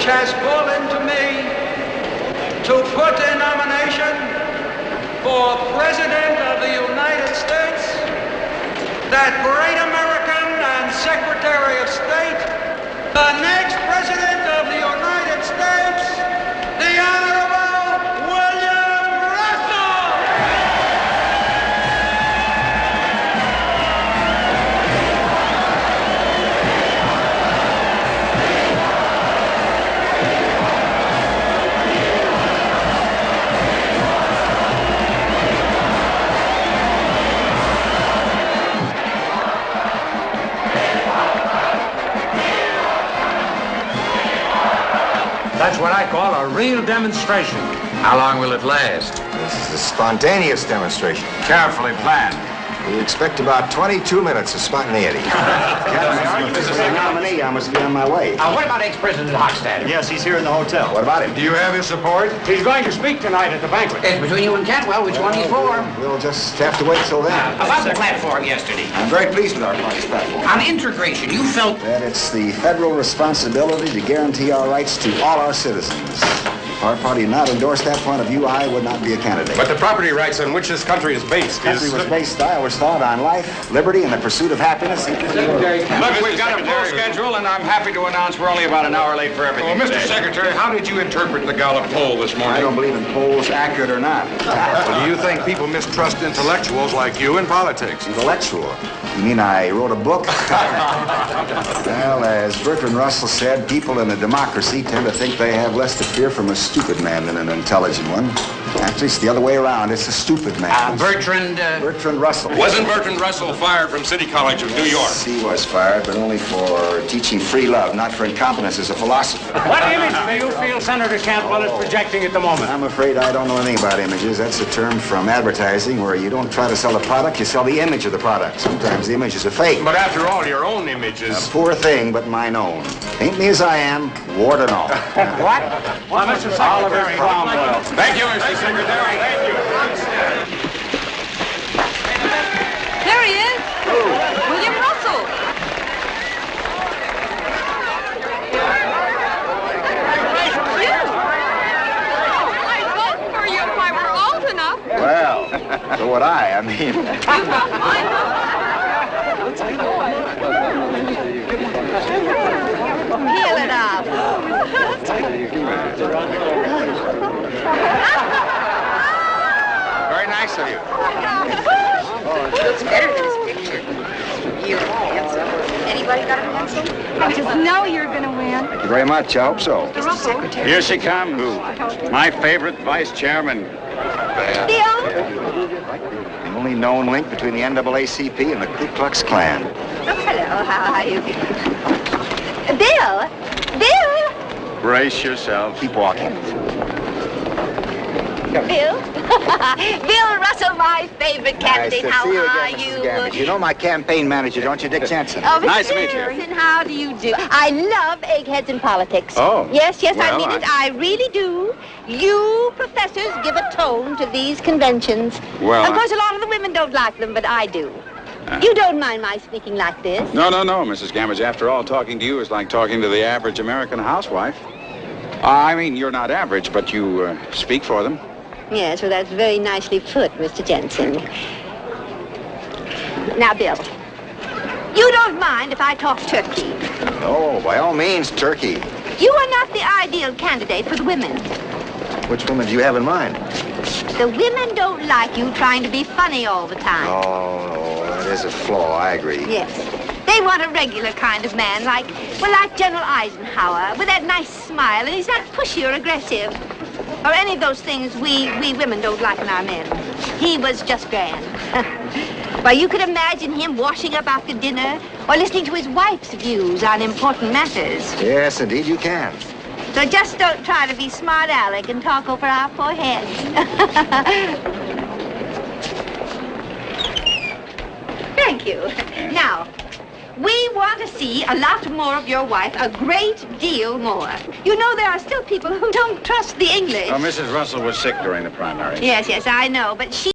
which has fallen to me to put a nomination for President of the United States, that great American and Secretary of State, the next President of the United States, the Honorable William Russell. That's what I call a real demonstration. How long will it last? This is a spontaneous demonstration. Carefully planned. We expect about 22 minutes of spontaneity. This is the nominee. I must be on my way. What about ex-President Hochstadt? Yes, he's here in the hotel. What about him? Do you have his support? He's going to speak tonight at the banquet. It's between you and Cantwell. Which one he's for? We'll just have to wait till then. About the platform yesterday. I'm very pleased with our party's platform. On integration, you felt... That it's the federal responsibility to guarantee our rights to all our citizens. If our party did not endorse that point of view, I would not be a candidate. But the property rights on which this country is based Country was based, I always thought, on life, liberty, and the pursuit of happiness. Look, we've got a full schedule, and I'm happy to announce we're only about an hour late for everything. Well, Mr. Secretary, how did you interpret the Gallup poll this morning? I don't believe in polls, accurate or not. Well, do you think people mistrust intellectuals like you in politics? Intellectual? You mean I wrote a book? Well, as Bertrand Russell said, people in a democracy tend to think they have less to fear from a stupid man than an intelligent one. Actually, it's the other way around. It's a stupid man. Bertrand Russell. Wasn't Bertrand Russell fired from City College of New York? He was fired, but only for teaching free love, not for incompetence as a philosopher. What image do you feel Senator Cantwell is projecting at the moment? I'm afraid I don't know anything about images. That's a term from advertising where you don't try to sell a product, you sell the image of the product. Sometimes the image is a fake. But after all, your own image is... A poor thing, but mine own. Paint me as I am, ward and all. What? Well, Mr. Oliver Cromwell. Thank you, Mr. Secretary. Thank you. There he is. William Russell. You. I'd vote for you if I were old enough. Well, so would I. I mean... Peel it up. Very nice of you. Looks better than his picture. You're handsome. Anybody got a pencil? I just know you're going to win. Thank you very much. I hope so. Mr. Secretary. Here she comes. My favorite vice chairman. Bill? The only known link between the NAACP and the Ku Klux Klan. Oh, hello. How are you? Bill? Bill? Brace yourself. Keep walking. Bill? Bill Russell, my favorite candidate. Nice to How see you are again, you? Mrs. Gammage. You know my campaign manager, don't you, Dick Jensen? Oh, Nice to Mr. meet you. Jensen, how do you do? I love eggheads in politics. Oh. Yes, I Well, mean it. I really do. You professors give a tone to these conventions. Well, Of course, a lot of the women don't like them, but I do. You don't mind my speaking like this? No, Mrs. Gammage. After all, talking to you is like talking to the average American housewife. I mean, you're not average, but you speak for them. Yes, well, that's very nicely put, Mr. Jensen. Now, Bill, you don't mind if I talk turkey. Oh, by all means, turkey. You are not the ideal candidate for the women. Which woman do you have in mind? The women don't like you trying to be funny all the time. Oh, that is a flaw. I agree. Yes. They want a regular kind of man, like General Eisenhower, with that nice smile, and he's not pushy or aggressive. Or any of those things we women don't like in our men. He was just grand. Well, you could imagine him washing up after dinner or listening to his wife's views on important matters. Yes, indeed you can. So just don't try to be smart aleck and talk over our poor heads. Thank you. Now, we want to see a lot more of your wife, a great deal more. You know, there are still people who don't trust the English. Oh, Mrs. Russell was sick during the primary. Yes, I know, but she